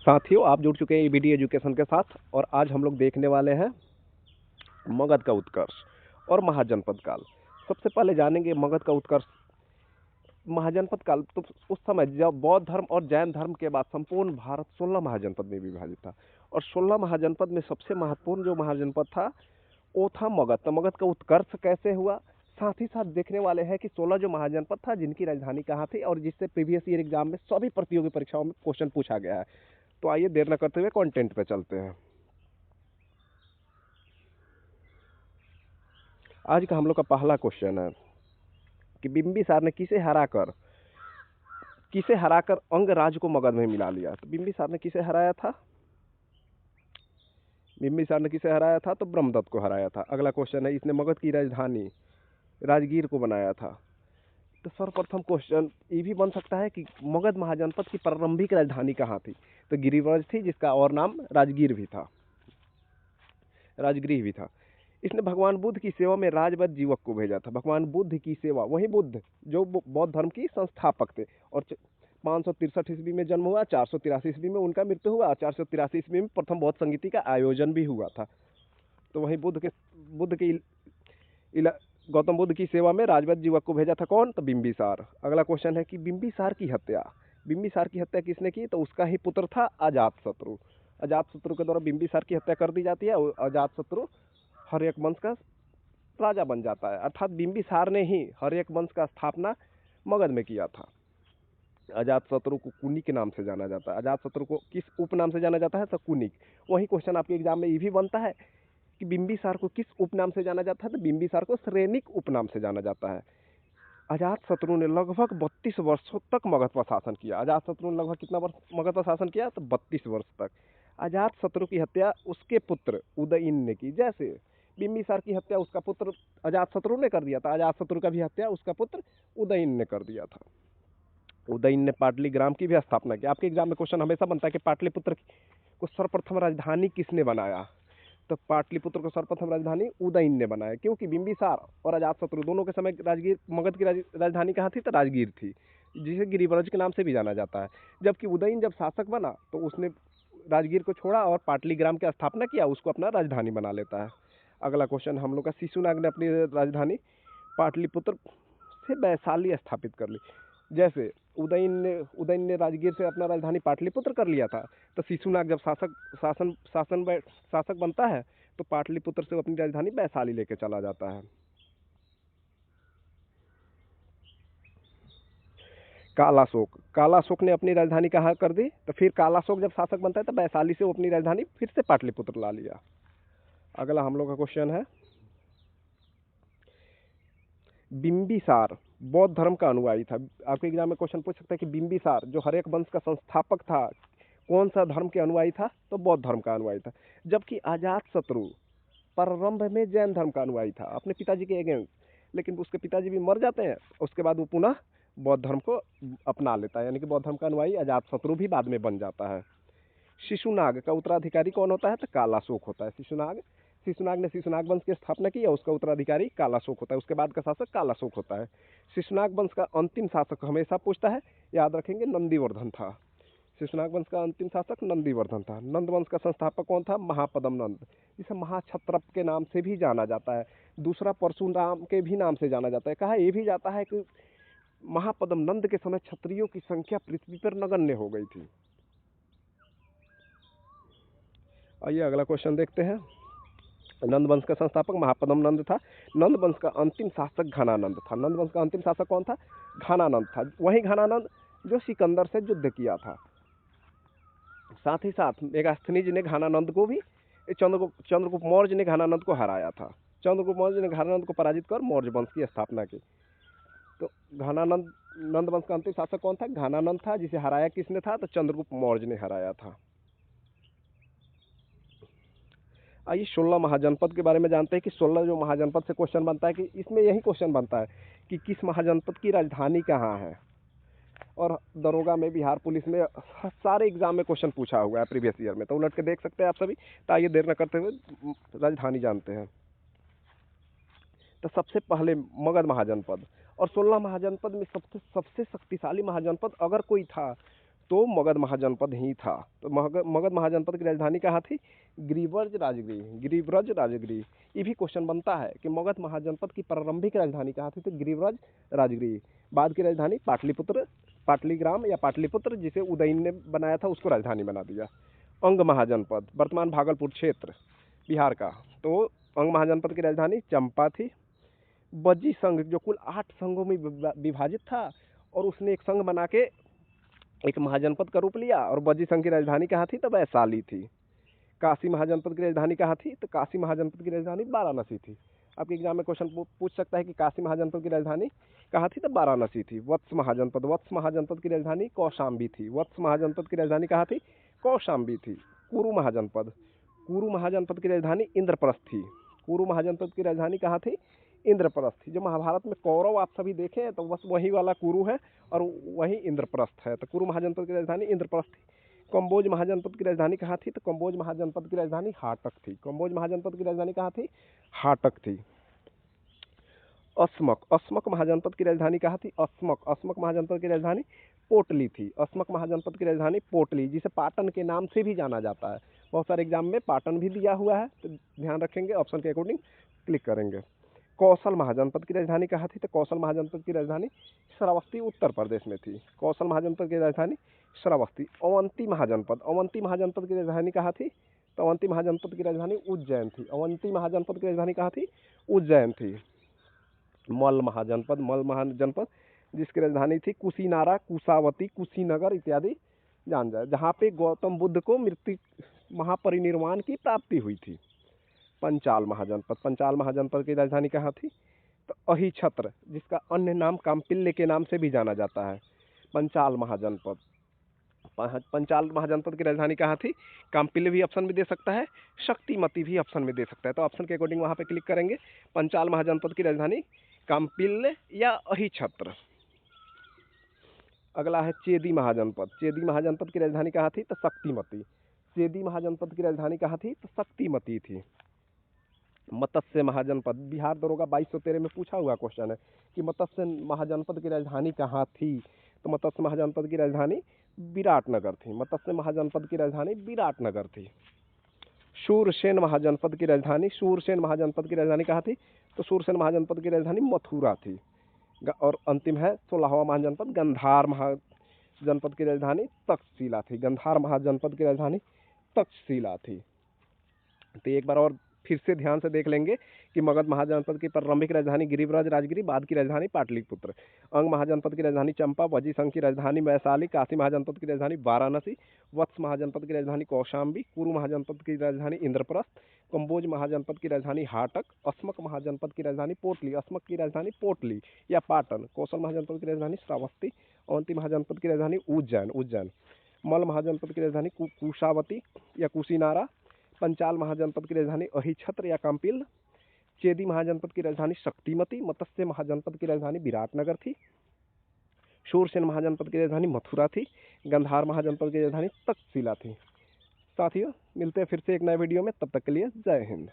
साथियों, आप जुड़ चुके हैं ईबीडी एजुकेशन के साथ और आज हम लोग देखने वाले हैं मगध का उत्कर्ष और महाजनपद काल। सबसे पहले जानेंगे मगध का उत्कर्ष। महाजनपद काल तो उस समय जब बौद्ध धर्म और जैन धर्म के बाद संपूर्ण भारत 16 महाजनपद में विभाजित था और 16 महाजनपद में सबसे महत्वपूर्ण जो महाजनपद था वो था मगध। तो मगध का उत्कर्ष कैसे हुआ, साथ ही साथ देखने वाले हैं कि 16 जो महाजनपद था जिनकी राजधानी कहाँ थी और जिससे प्रीवियस ईयर एग्जाम में सभी प्रतियोगी परीक्षाओं में क्वेश्चन पूछा गया है। तो आइए देर न करते हुए कंटेंट पे चलते हैं। आज का हम लोग का पहला क्वेश्चन है कि बिंबिसार ने किसे हराकर अंगराज को मगध में मिला लिया। तो बिंबिसार ने किसे हराया था? बिंबिसार ने किसे हराया था? तो ब्रह्मदत्त को हराया था। अगला क्वेश्चन है, इसने मगध की राजधानी राजगीर को बनाया था। तो सर्वप्रथम क्वेश्चन ये भी बन सकता है कि मगध महाजनपद की प्रारंभिक राजधानी कहाँ थी। तो गिरिव्रज थी, जिसका और नाम राजगीर भी था। इसने भगवान बुद्ध की सेवा में राजवध जीवक को भेजा था। भगवान बुद्ध की सेवा, वही बुद्ध जो बौद्ध धर्म की संस्थापक थे और 563 ईस्वी में जन्म हुआ, 483 ईस्वी में उनका मृत्यु हुआ, 483 ईस्वी में प्रथम बौद्ध संगीति का आयोजन भी हुआ था। तो वही गौतम बुद्ध की सेवा में राजवध जीवक को भेजा था। कौन? तो बिंबिसार। अगला क्वेश्चन है कि बिंबिसार की हत्या किसने की? तो उसका ही पुत्र था अजातशत्रु। अजातशत्रु के द्वारा बिंबिसार की हत्या कर दी जाती है और अजातशत्रु हर्यक वंश का राजा बन जाता है। अर्थात बिंबिसार ने ही हर्यक वंश का स्थापना मगध में किया था। अजातशत्रु को कुनिक के नाम से जाना जाता है। अजातशत्रु को किस उपनाम से जाना जाता है? तो कुनिक। वही क्वेश्चन आपके एग्जाम में ये भी बनता है कि बिंबिसार को किस उपनाम से जाना जाता है? तो बिंबिसार को श्रेनिक उपनाम से जाना जाता है। अजातशत्रु ने लगभग 32 वर्षों तक मगध पर शासन किया। अजातशत्रु ने लगभग कितना वर्ष मगध पर शासन किया? तो 32 वर्ष तक। अजातशत्रु की हत्या उसके पुत्र उदयन ने की। जैसे बिंबिसार की हत्या उसका पुत्र अजातशत्रु ने कर दिया था, अजातशत्रु का भी हत्या उसका पुत्र उदयन ने कर दिया था। उदयन ने पाटलिग्राम की भी स्थापना की। आपके एग्जाम में क्वेश्चन हमेशा बनता है कि पाटलिपुत्र को सर्वप्रथम राजधानी किसने बनाया? तो पाटलिपुत्र को सर्वप्रथम राजधानी उदयन ने बनाया, क्योंकि बिंबिसार और अजातशत्रु दोनों के समय मगध की राजधानी कहाँ थी? तो राजगीर थी, जिसे गिरिव्रज के नाम से भी जाना जाता है। जबकि उदयन जब शासक बना तो उसने राजगीर को छोड़ा और पाटलिग्राम की स्थापना किया, उसको अपना राजधानी बना लेता है। अगला क्वेश्चन हम लोग का, शिशुनाग ने अपनी राजधानी पाटलिपुत्र से वैशाली स्थापित कर ली। जैसे उदयन ने राजगीर से अपना राजधानी पाटलिपुत्र कर लिया था, तो शिशुनाग जब शासक बनता है तो पाटलिपुत्र से वो अपनी राजधानी वैशाली लेके चला जाता है। कालाशोक ने अपनी राजधानी कहाँ कर दी? तो फिर कालाशोक जब शासक बनता है तो वैशाली से वो अपनी राजधानी फिर से पाटलिपुत्र ला लिया। अगला हम लोग का क्वेश्चन है, बिंबिसार बौद्ध धर्म का अनुयायी था। आपके एग्जाम में क्वेश्चन पूछ सकता है कि बिंबिसार जो हर्यक वंश का संस्थापक था, कौन सा धर्म के अनुयायी था? तो बौद्ध धर्म का अनुयायी था। जबकि अजातशत्रु प्रारंभ में जैन धर्म का अनुयायी था, अपने पिताजी के अगेंस्ट, लेकिन उसके पिताजी भी मर जाते हैं, उसके बाद वो पुनः बौद्ध धर्म को अपना लेता है, यानी कि बौद्ध धर्म का अनुयायी अजातशत्रु भी बाद में बन जाता है। शिशुनाग का उत्तराधिकारी कौन होता है? तो कालाशोक होता है। शिशुनाग ने शिशुनाग वंश की स्थापना की और उसका उत्तराधिकारी कालाशोक होता है। उसके बाद का शासक कालाशोक होता है। शिशुनाग वंश का अंतिम शासक हमेशा पूछता है, याद रखेंगे, नंदीवर्धन था। शिशुनाग वंश का अंतिम शासक नंदीवर्धन था। नंद वंश का संस्थापक कौन था? महापदम नंद, जिसे महाक्षत्रप के नाम से भी जाना जाता है। दूसरा परशुराम के भी नाम से जाना जाता है। कहा यह भी जाता है कि महापदम नंद के समय क्षत्रियों की संख्या पृथ्वी पर नगण्य हो गई थी। आइए अगला क्वेश्चन देखते हैं। नंद वंश का संस्थापक महापदम नंद था। नंद वंश का अंतिम शासक घनानंद था। नंद वंश का अंतिम शासक कौन था? घनानंद था। वही घनानंद जो सिकंदर से युद्ध किया था। साथ ही साथ मेगास्थनीज ने घनानंद को भी, चंद्रगुप्त मौर्य ने घनानंद को हराया था। चंद्रगुप्त मौर्य ने घनानंद को पराजित कर मौर्य वंश की स्थापना की। तो नंद वंश का अंतिम शासक कौन था? घनानंद था, जिसे हराया किसने था? तो चंद्रगुप्त मौर्य ने हराया था। आइए 16 महाजनपद के बारे में जानते हैं कि 16 जो महाजनपद से क्वेश्चन बनता है कि इसमें यही क्वेश्चन बनता है कि किस महाजनपद की राजधानी कहाँ है। और दरोगा में, बिहार पुलिस में, सारे एग्जाम में क्वेश्चन पूछा हुआ है प्रीवियस ईयर में, तो उलट के देख सकते हैं आप सभी। तो आइए देर न करते हुए राजधानी जानते हैं। तो सबसे पहले मगध महाजनपद, और 16 महाजनपद में सबसे शक्तिशाली महाजनपद अगर कोई था तो मगध महाजनपद ही था। तो मगध महाजनपद की राजधानी कहाँ थी? गिरिव्रज राजगृह, गिरिव्रज राजगृह। ये भी क्वेश्चन बनता है कि मगध महाजनपद की प्रारंभिक राजधानी कहाँ थी? तो गिरिव्रज राजगृह। बाद की राजधानी पाटलिपुत्र, पाटलिग्राम या पाटलिपुत्र, जिसे उदयन ने बनाया था उसको राजधानी बना दिया। अंग महाजनपद वर्तमान भागलपुर क्षेत्र बिहार का। तो अंग महाजनपद की राजधानी चंपा थी। बज्जी संघ जो कुल 8 संघों में विभाजित था और उसने एक संघ बना के एक महाजनपद का रूप लिया। और बज्जी संघ की राजधानी कहाँ थी? तो वैशाली थी। काशी महाजनपद की राजधानी कहाँ थी? तो काशी महाजनपद की राजधानी वाराणसी थी। आपके एग्जाम में क्वेश्चन पूछ सकता है कि काशी महाजनपद की राजधानी कहाँ थी? तो वाराणसी थी। वत्स महाजनपद की राजधानी कौशाम्बी थी। वत्स महाजनपद की राजधानी कहाँ थी? कौशाम्बी थी। कुरु महाजनपद की राजधानी इंद्रप्रस्थ थी। कुरु महाजनपद की राजधानी कहाँ थी? इंद्रप्रस्थ थी। जो महाभारत में कौरव आप सभी देखे हैं तो बस वही वाला कुरु है और वही इंद्रप्रस्थ है। तो कुरु महाजनपद की राजधानी इंद्रप्रस्थ थी। कंबोज महाजनपद की राजधानी कहाँ थी? तो कंबोज महाजनपद की राजधानी हाटक थी। कंबोज महाजनपद की राजधानी कहाँ थी? हाटक थी। अस्मक महाजनपद की राजधानी कहाँ थी? अस्मक महाजनपद की राजधानी पोटली थी। अस्मक महाजनपद की राजधानी पोटली, जिसे पाटन के नाम से भी जाना जाता है। बहुत सारे एग्जाम में पाटन भी दिया हुआ है, तो ध्यान रखेंगे, ऑप्शन के अकॉर्डिंग क्लिक करेंगे। कौशल महाजनपद की राजधानी कहाँ थी? तो कौशल महाजनपद की राजधानी श्रावस्ती उत्तर प्रदेश में थी। कौशल महाजनपद की राजधानी श्रावस्ती। अवंती महाजनपद की राजधानी कहाँ थी? तो अवंती महाजनपद की राजधानी उज्जैन थी। अवंती महाजनपद की राजधानी कहाँ थी? उज्जैन थी। मल महाजनपद जिसकी राजधानी थी कुशीनारा, कुशावती, कुशीनगर इत्यादि जान जाए, जहाँ पे गौतम बुद्ध को मृत्यु महापरिनिर्वाण की प्राप्ति हुई थी। पंचाल महाजनपद की राजधानी कहाँ थी? तो अहिछत्र, जिसका अन्य नाम काम्पिल्य के नाम से भी जाना जाता है। पंचाल महाजनपद की राजधानी कहाँ थी? काम्पिल्य भी ऑप्शन में दे सकता है, शक्तिमती भी ऑप्शन में दे सकता है। तो ऑप्शन के अकॉर्डिंग वहाँ पे क्लिक करेंगे। पंचाल महाजनपद की राजधानी काम्पिल्य या अहिछत्र। अगला है चेदी महाजनपद की राजधानी कहाँ थी? तो शक्तिमती। चेदी महाजनपद की राजधानी कहाँ थी? तो शक्तिमती थी। मत्स्य महाजनपद बिहार दरोगा 2213 में पूछा हुआ क्वेश्चन है कि मत्स्य महाजनपद की राजधानी कहाँ थी? तो मत्स्य महाजनपद की राजधानी विराटनगर थी। मत्स्य महाजनपद की राजधानी विराटनगर थी। शूरसेन महाजनपद की राजधानी कहाँ थी? तो शूरसेन महाजनपद की राजधानी मथुरा थी। और अंतिम है 16वां महाजनपद गंधार महाजनपद की राजधानी तक्षशिला थी। गंधार महाजनपद की राजधानी तक्षशिला थी। तो एक बार और फिर से ध्यान से देख लेंगे कि मगध महाजनपद की प्रारंभिक राजधानी गिरिव्रज राजगिरी, बाद की राजधानी पाटलिपुत्र। अंग महाजनपद की राजधानी चंपा, वज्जी संघ की राजधानी वैशाली, काशी महाजनपद की राजधानी वाराणसी, वत्स महाजनपद की राजधानी कौशाम्बी, कुरु महाजनपद की राजधानी इंद्रप्रस्थ, कंबोज महाजनपद की राजधानी हाटक, अस्मक महाजनपद की राजधानी पोटली या पाटन, कौशल महाजनपद की राजधानी श्रावस्ती, अवंती महाजनपद की राजधानी उज्जैन, मल महाजनपद की राजधानी कुशावती या कुशीनारा, पंचाल महाजनपद की राजधानी अहिछत्र या काम्पिल, चेदी महाजनपद की राजधानी शक्तिमती, मत्स्य महाजनपद की राजधानी विराटनगर थी, शूरसेन महाजनपद की राजधानी मथुरा थी, गंधार महाजनपद की राजधानी तक्षशिला थी। साथियों, मिलते हैं फिर से एक नए वीडियो में, तब तक के लिए जय हिंद।